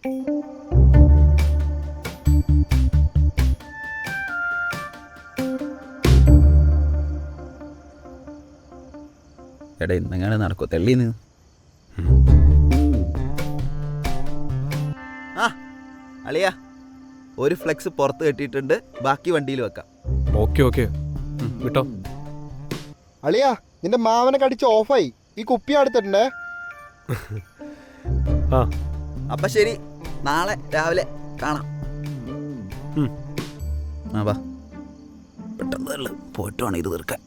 എടാ ഇന്നെങ്ങനെ നടക്കോ തെള്ളിന്ന്? ആ അളിയാ, ഒരു ഫ്ലെക്സ് പുറത്ത് കെട്ടിയിട്ടുണ്ട്, ബാക്കി വണ്ടിയിൽ വെക്കാം. ഓക്കെ ഓക്കെ വിട്ടോ. അളിയാ, നിന്റെ മാവനെ കടിച്ച് ഓഫായി. ഈ കുപ്പി അടുത്തിട്ടുണ്ടേ. ആ അപ്പൊ ശരി, നാളെ രാവിലെ കാണാം. ആ വാ, പെട്ടെന്ന് പോയിട്ട് വേണം ഇത് തീർക്കാൻ.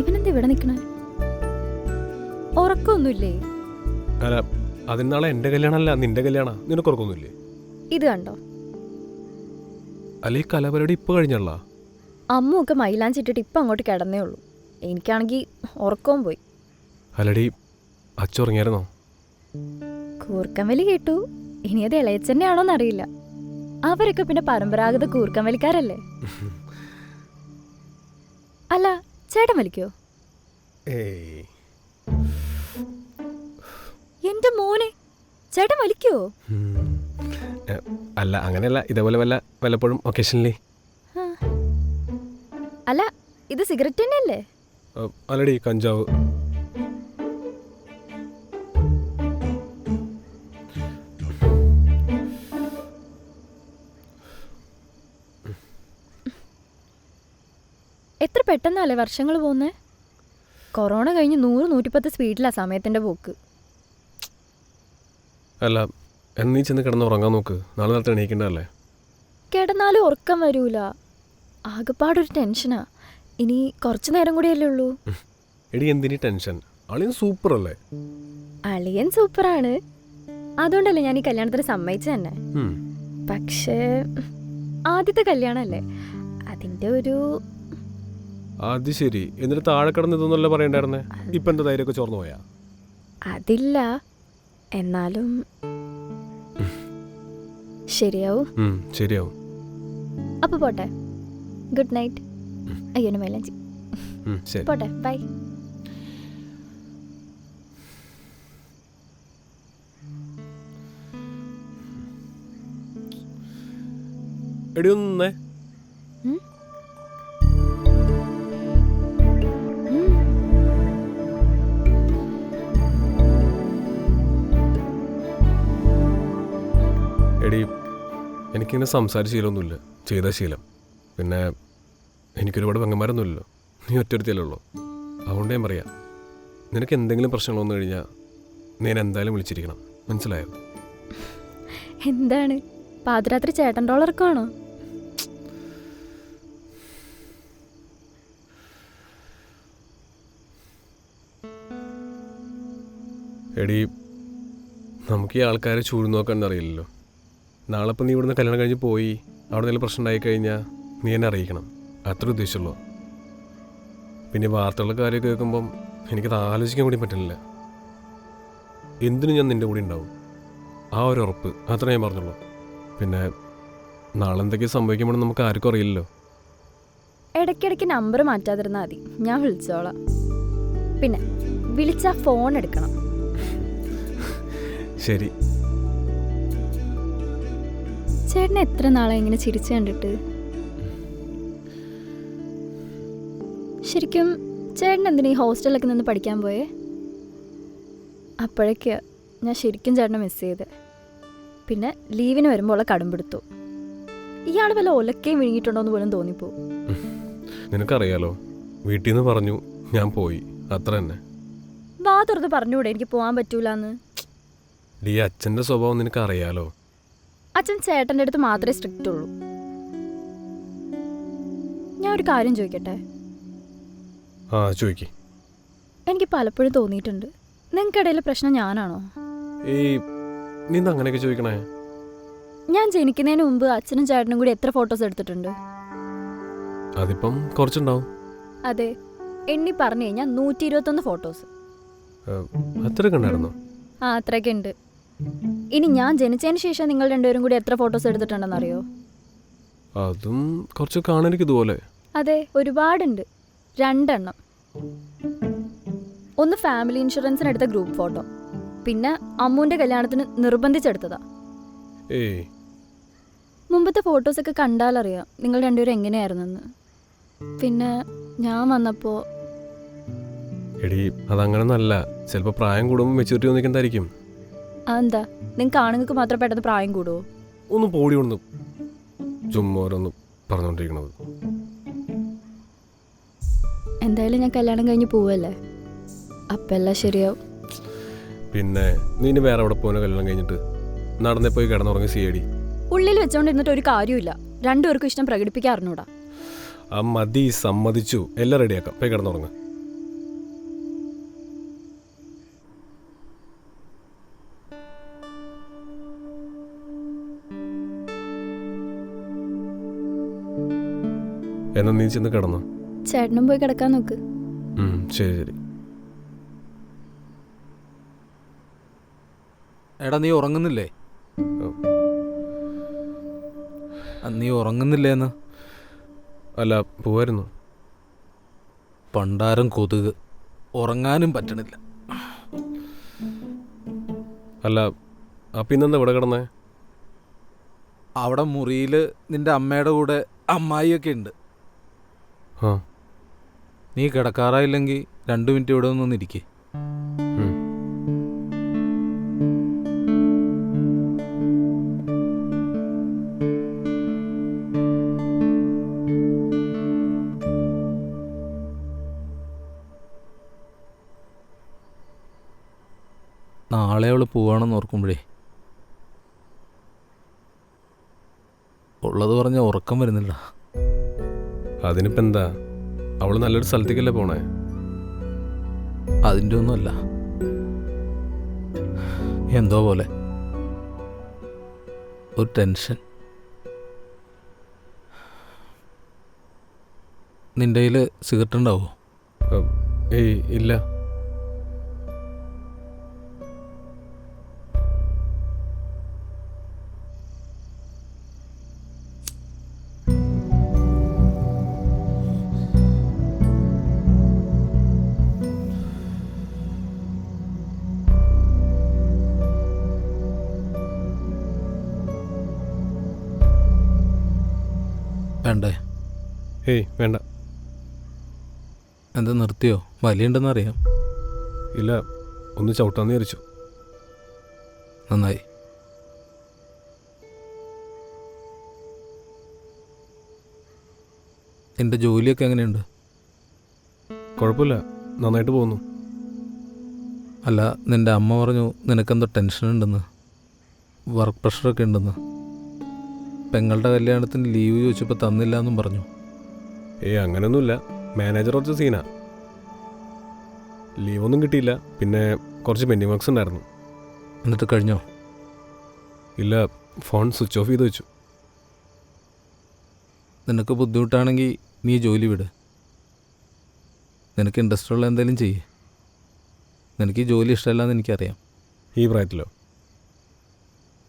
ഇവനെന്താ ഇവിടെ നിക്കണേ? ഉറക്കൊന്നുമില്ലേ? അല്ല, അതിനാളെ എൻ്റെ കല്യാണമല്ല നിന്റെ കല്യാണ. നിനക്ക് ഉറക്കൊന്നുമില്ലേ? ഇത് കണ്ടോ, അല്ലെ ഈ കലാപരിപാടി ഇപ്പൊ കഴിഞ്ഞല്ല. അമ്മൊക്കെ മൈലാഞ്ചിട്ടിട്ട് ഇപ്പം അങ്ങോട്ട് കിടന്നേ ഉള്ളൂ. എനിക്കാണെങ്കിൽ ഉറക്കവും പോയി. അല്ലടി, അച്ഛൻ ഉറങ്ങിയായിരുന്നോ? കൂർക്കൻവലി കേട്ടു. ഇനി അത് ഇളയച്ചന്നെ ആണോന്നറിയില്ല. അവരൊക്കെ പിന്നെ പരമ്പരാഗത കൂർക്കൻവലിക്കാരല്ലേ. അല്ല, ചേട്ടൻ വലിക്കോ? ഏയ്, എന്റെ മോനെ, ചേട്ടൻ വലിക്കോ? അല്ല അങ്ങനെയല്ല, ഇതേപോലെ വല്ലപ്പോഴും ഒക്കേഷനിലേ. അല്ല, ഇത് സിഗരറ്റ് തന്നെയല്ലേ? അല്ലടി, കഞ്ചാവ്. എത്ര പെട്ടെന്നല്ലേ വർഷങ്ങൾ പോകുന്നേ. കൊറോണ കഴിഞ്ഞ് 100-110 സ്പീഡിലാ സമയത്തിന്റെ പോക്ക്. അല്ല, എന്നീ ചെന്ന് കിടന്ന് ഉറങ്ങാൻ നോക്ക്. നാളെ നേരത്തെ എണീക്കേണ്ടതല്ലേ? കിടന്നാലും ഉറക്കം വരൂല. ആകെപ്പാടൊരു ടെൻഷനാ. ഇനി കുറച്ചു നേരം കൂടിയല്ലേ ഉള്ളൂ. എടി, എന്തിനീ ടെൻഷൻ? അളിയൻ സൂപ്പർ അല്ലേ? അളിയൻ സൂപ്പറാണ്. അതുകൊണ്ടല്ലേ ഞാൻ ഈ കല്യാണത്തിന് സമ്മതിച്ചു തന്നെ. പക്ഷേ ആദ്യത്തെ കല്യാണല്ലേ, അതിന്റെ ഒരു... അത് ശരി. എന്നിട്ട് താഴെ കിടന്ന് ഇതൊന്നല്ല പറയണ്ടായിരുന്നേ. ഇപ്പൊ എന്റെ ധൈര്യമൊക്കെ ചോർന്നു പോയാ? അതില്ല, എന്നാലും ശരിയാവും. ശരിയാവും. അപ്പൊ പോട്ടെ. Good night. അയ്യോ മൈലാഞ്ചി. പോട്ടെ, ബൈ. എടി ഒന്നേ. എടി, എനിക്കിങ്ങനെ സംസാരിച്ച ശീലമൊന്നുമില്ല, ചെയ്ത ശീലം. പിന്നെ എനിക്കൊരുപാട് പെങ്ങന്മാരൊന്നുമില്ലല്ലോ, നീ ഒറ്റൊരുത്തിയല്ലേ ഉള്ളൂ. അതുകൊണ്ട് ഞാൻ പറയാം, നിനക്ക് എന്തെങ്കിലും പ്രശ്നങ്ങൾ വന്നു കഴിഞ്ഞാൽ നീ എന്നെ എന്തായാലും വിളിച്ചിരിക്കണം, മനസ്സിലായോ? എന്താണ് പാതിരാത്രി ചേട്ടൻ ഡോളർക്കാണോ? എടി, നമുക്ക് ഈ ആൾക്കാരെ ചൂട് നോക്കാൻ അറിയില്ലല്ലോ. നാളെ ഇപ്പം നീ ഇവിടുന്ന് കല്യാണം കഴിഞ്ഞ് പോയി അവിടെ എന്തെങ്കിലും പ്രശ്നം ഉണ്ടായിക്കഴിഞ്ഞാൽ നീ എന്നെ അറിയിക്കണം, അത്ര ഉദ്ദേശമുള്ളൂ. പിന്നെ വാർത്തകളുടെ കാര്യം കേൾക്കുമ്പം എനിക്കത് ആലോചിക്കാൻ കൂടി പറ്റുന്നില്ല. എന്തിനും ഞാൻ നിൻ്റെ കൂടെ ഉണ്ടാവും, ആ ഒരു ഉറപ്പ് അത്ര ഞാൻ പറഞ്ഞുള്ളൂ. പിന്നെ നാളെ എന്തൊക്കെയാണ് സംഭവിക്കുമ്പോഴെന്ന് നമുക്ക് ആർക്കും അറിയില്ലല്ലോ. ഇടയ്ക്കിടയ്ക്ക് നമ്പർ മാറ്റാതിരുന്നാൽ മതി, ഞാൻ വിളിച്ചോളാം. പിന്നെ വിളിച്ചാൽ ഫോൺ എടുക്കണം. ശരി. ചേട്ടനെ എത്ര നാളെ ഇങ്ങനെ ചിരിച്ചു കണ്ടിട്ട്? ശരിക്കും ചേട്ടൻ എന്തിനാ ഈ ഹോസ്റ്റലിലൊക്കെ നിന്ന് പഠിക്കാൻ പോയേ? അപ്പോഴേക്ക് ഞാൻ ശരിക്കും ചേട്ടനെ മിസ് ചെയ്ത്. പിന്നെ ലീവിന് വരുമ്പോൾ ഉള്ള കടുംപിടുത്തു. ഇയാൾ വല്ല ഒലക്കയും വിഴുങ്ങിയിട്ടുണ്ടോയെന്ന് പോലും തോന്നിപ്പോവും. നിനക്കറിയാലോ, വീട്ടിൽ നിന്ന് പറഞ്ഞു, ഞാൻ പോയി, അത്ര തന്നെ. വാ തുറന്ന് പറഞ്ഞുകൂടെ എനിക്ക് പോകാൻ പറ്റൂലെന്ന്? ഡി, അച്ഛൻ്റെ സ്വഭാവം നിനക്ക് അറിയാലോ. അച്ഛൻ ചേട്ടൻ്റെ അടുത്ത് മാത്രമേ സ്ട്രിക്റ്റ് ഉള്ളൂ. ഞാൻ ഒരു കാര്യം ചോദിക്കട്ടെ? ആ, ചോദിക്ക്. എനിക്ക് പലപ്പോഴും തോന്നിയിട്ടുണ്ട്, നിങ്ങൾക്കിടയിൽ പ്രശ്നം ഞാനാണോ? ഏയ്, നീ അങ്ങനെയൊക്കെ ചോദിക്കണേ? ഞാൻ ജനിക്കുന്നതിന് മുമ്പ് അച്ഛനും ചേട്ടനും കൂടി എത്ര ഫോട്ടോസ് എടുത്തിട്ടുണ്ട്? അതിപ്പം കുറച്ചുണ്ടാവും. അതെ, എണ്ണി പറഞ്ഞു കഴിഞ്ഞാൽ 121 ഫോട്ടോസ്. അത്രയൊക്കെ ഉണ്ടായിരുന്നോ? ആ, അത്രയൊക്കെ ഉണ്ട്. ഇനി ഞാൻ ജനിച്ചതിന് ശേഷം നിങ്ങൾ രണ്ടുപേരും കൂടി എത്ര ഫോട്ടോസ് എടുത്തിട്ടുണ്ടെന്ന് അറിയോ? അതും കുറച്ച് കാണാനിക്ക് ഇതുപോലെ. അതെ, ഒരുപാടുണ്ട്. 2 എണ്ണം. ഒന്ന് ഫാമിലി ഇൻഷുറൻസിന് എടുത്ത ഗ്രൂപ്പ് ഫോട്ടോ, പിന്നെ അമ്മുവിൻ്റെ കല്യാണത്തിന് നിർബന്ധിച്ചെടുത്തതാ. ഏയ്, മുമ്പത്തെ ഫോട്ടോസൊക്കെ കണ്ടാലറിയാം നിങ്ങൾ രണ്ടുപേരും എങ്ങനെയായിരുന്നെന്ന്. പിന്നെ ഞാൻ വന്നപ്പോൾ എടി അതങ്ങനെ നല്ല, ചിലപ്പോൾ പ്രായം കൂടുമ്പോൾ മെച്യൂരിറ്റി വന്നിരിക്കുന്നതായിരിക്കും. അതെന്താ, നിങ്ങൾക്ക് ആണുങ്ങൾക്ക് മാത്രം പെട്ടെന്ന് പ്രായം കൂടുമോ? ഒന്ന് പോടി ഒന്ന് ചുമ്മാ ഓരോന്ന് പറഞ്ഞുകൊണ്ടിരിക്കണത്. എന്തായാലും ഞാൻ കല്യാണം കഴിഞ്ഞ് പോവല്ലേ, അപ്പം എല്ലാം ശരിയാവും. പിന്നെ നീ ഇനി വേറെ എവിടെ പോകുന്ന കല്യാണം കഴിഞ്ഞിട്ട്? നടന്നേ പോയി കിടന്നുറങ്ങി സിയടി. ഉള്ളിൽ വെച്ചോണ്ടിരുന്നിട്ട് ഒരു കാര്യമില്ല. രണ്ടുപേർക്കും ഇഷ്ടം പ്രകടിപ്പിക്കാറിനൂടാ. ആ മതി, സമ്മതിച്ചു. എല്ലാം റെഡിയാക്കാം, പോയി കിടന്നുറങ്ങ. എന്നാ നീ ചെന്ന് കിടന്നോ? ചേട്ടനും പോയി കിടക്കാൻ നോക്ക്. ശരി ശരി. എടാ നീ ഉറങ്ങുന്നില്ലേ? നീ ഉറങ്ങുന്നില്ലേന്ന്? അല്ല, പോവായിരുന്നു. പണ്ടാരം കൊതുക്, ഉറങ്ങാനും പറ്റണില്ല. അല്ല, പിന്നെന്താ ഇവിടെ കിടന്നേ? അവിടെ മുറിയിൽ നിന്റെ അമ്മയുടെ കൂടെ അമ്മായിയൊക്കെ ഉണ്ട്. ആ, നീ കിടക്കാറായില്ലെങ്കിൽ 2 മിനിറ്റ് ഇവിടെ ഒന്നിരിക്കേ. നാളെ അവൾ പോവാണെന്ന് ഓർക്കുമ്പോഴേ ഉള്ളത് പറഞ്ഞ ഉറക്കം വരുന്നില്ല. അതിനിപ്പോൾ എന്താ, അവള് നല്ലൊരു സ്ഥലത്തേക്കല്ലേ പോണേ? അതിൻ്റെ ഒന്നുമല്ല, എന്തോ പോലെ ഒരു ടെൻഷൻ. നിൻ്റെ കയ്യിൽ സിഗരറ്റ് ഉണ്ടാവോ? ഏയ് ഇല്ല. വേണ്ടേ? ഏയ് വേണ്ട. എന്താ നിർത്തിയോ? വലിയുണ്ടെന്ന് അറിയാം. ഇല്ല, ഒന്ന് ചവിട്ടാന്ന് വിചാരിച്ചു. നന്നായി. എൻ്റെ ജോലിയൊക്കെ എങ്ങനെയുണ്ട്? കുഴപ്പമില്ല, നന്നായിട്ട് പോകുന്നു. അല്ല, നിൻ്റെ അമ്മ പറഞ്ഞു നിനക്കെന്തോ ടെൻഷൻ ഉണ്ടെന്ന്, വർക്ക് പ്രഷറൊക്കെ ഉണ്ടെന്ന്. പെങ്ങളുടെ കല്യാണത്തിന് ലീവ് ചോദിച്ചപ്പോൾ തന്നില്ല എന്നും പറഞ്ഞു. ഏയ് അങ്ങനെയൊന്നുമില്ല, മാനേജർ കുറച്ച് സീനാ. ലീവൊന്നും കിട്ടിയില്ല, പിന്നെ കുറച്ച് പെൻഡിങ് വർക്ക്സ് ഉണ്ടായിരുന്നു. എന്നിട്ട് കഴിഞ്ഞോ? ഇല്ല, ഫോൺ സ്വിച്ച് ഓഫ് ചെയ്ത് വെച്ചു. നിനക്ക് ബുദ്ധിമുട്ടാണെങ്കിൽ നീ ജോലി വിട്. നിനക്ക് ഇൻട്രസ്റ്റ് ഉള്ള എന്തെങ്കിലും ചെയ്യേ. നിനക്ക് ഈ ജോലി ഇഷ്ടമല്ലാന്ന് എനിക്കറിയാം. ഈ പ്രായത്തിലോ?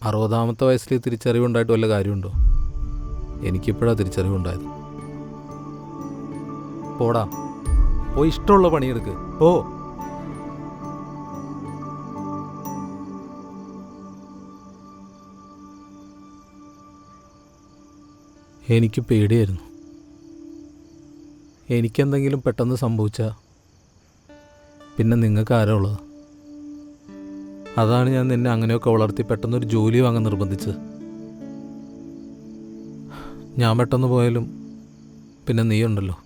60ാമത്തെ വയസ്സിൽ തിരിച്ചറിവുണ്ടായിട്ട് വല്ല കാര്യമുണ്ടോ? എനിക്കിപ്പോഴാണ് തിരിച്ചറിവുണ്ടായത്. പോടാ, പോയി ഇഷ്ടമുള്ള പണിയെടുക്ക്. പോ. എനിക്ക് പേടിയായിരുന്നു. എനിക്കെന്തെങ്കിലും പെട്ടെന്ന് സംഭവിച്ചാൽ പിന്നെ നിങ്ങൾക്ക് ആരാ ഉള്ളത്? അതാണ് ഞാൻ നിന്നെ അങ്ങനെയൊക്കെ വളർത്തി പെട്ടെന്നൊരു ജോലി വാങ്ങാൻ നിർബന്ധിച്ചത്. ഞാൻ പെട്ടെന്ന് പോയാലും പിന്നെ നീ ഉണ്ടല്ലോ.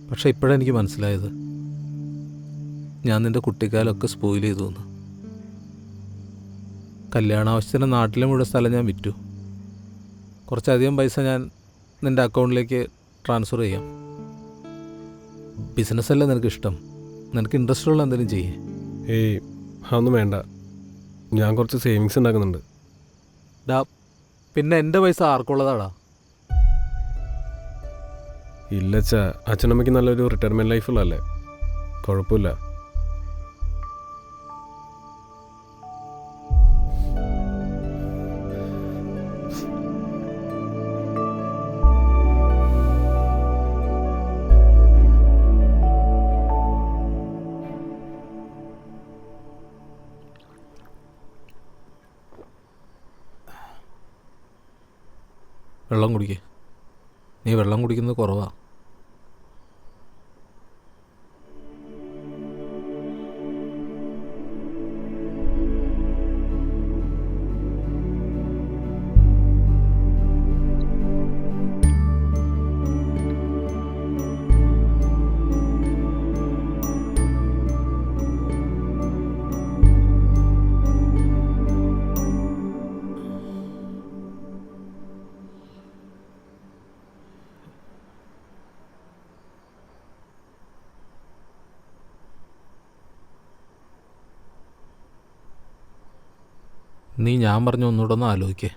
പക്ഷെ ഇപ്പോഴെനിക്ക് മനസ്സിലായത് ഞാൻ നിൻ്റെ കുട്ടിക്കാലമൊക്കെ സ്പോയിൽ ചെയ്തു എന്ന്. കല്യാണാവശ്യത്തിന് നാട്ടിലെ മുഴുവൻ സ്ഥലം ഞാൻ വിറ്റു. കുറച്ചധികം പൈസ ഞാൻ നിൻ്റെ അക്കൗണ്ടിലേക്ക് ട്രാൻസ്ഫർ ചെയ്യാം. ബിസിനസ്സല്ലേ നിനക്കിഷ്ടം? നിനക്ക് ഇൻട്രസ്റ്റ് ഉള്ള എന്തെങ്കിലും ചെയ്യേ. ഏയ് അതൊന്നും വേണ്ട, ഞാൻ കുറച്ച് സേവിങ്സ് ഉണ്ടാക്കുന്നുണ്ട്. ഡാ പിന്നെ എൻ്റെ പൈസ ആർക്കുള്ളതാടാ? ഇല്ലച്ചാ, അച്ഛനമ്മയ്ക്ക് നല്ലൊരു റിട്ടയർമെൻറ്റ് ലൈഫുള്ളതല്ലേ, കുഴപ്പമില്ല. വെള്ളം കുടിക്കേ. നീ വെള്ളം കുടിക്കുന്നത് കുറവാ. നീ ഞാൻ പറഞ്ഞ ഒന്നുകൂടെ ഒന്ന് ആലോചിക്കേ.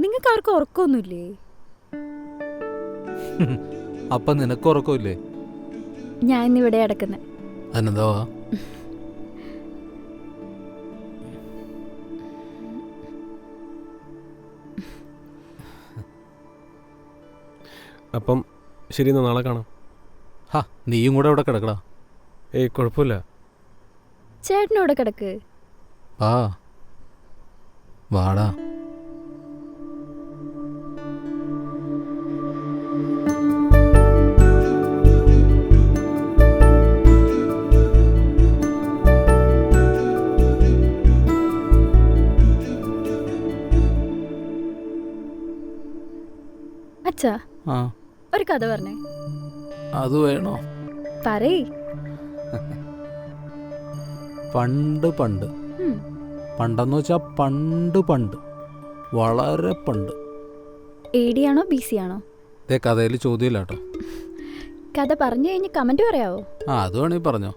നിങ്ങൾക്ക് ആർക്കും ഉറക്കമൊന്നുമില്ലേ? അപ്പം നിനക്ക് ഉറക്കമില്ലേ? ഞാൻ ഇന്നിവിടെ കിടക്കുന്നത്. അതെന്താ? അപ്പം ശരി, എന്നാൽ നാളെ കാണാം. ഹാ, നീയും കൂടെ ഇവിടെ കിടക്കടാ. ഏയ് കുഴപ്പമില്ല. ചേട്ടനോടെ കിടക്ക്. വാടാ. അച്ഛാ, ആ, ഒരു കഥ പറഞ്ഞേ. അത് വേണോ? പറയ്. പണ്ട് പണ്ട് പണ്ടെന്ന് വെച്ചാൽ പണ്ട് വളരെ പണ്ട്. AD ആണോ BC ആണോ? ഇതേ കഥയിൽ ചോദ്യമില്ല കേട്ടോ. കഥ പറഞ്ഞു കഴിഞ്ഞ് കമന്റ് പറയാവോ? ആ, അത് വേണമെങ്കിൽ പറഞ്ഞോ.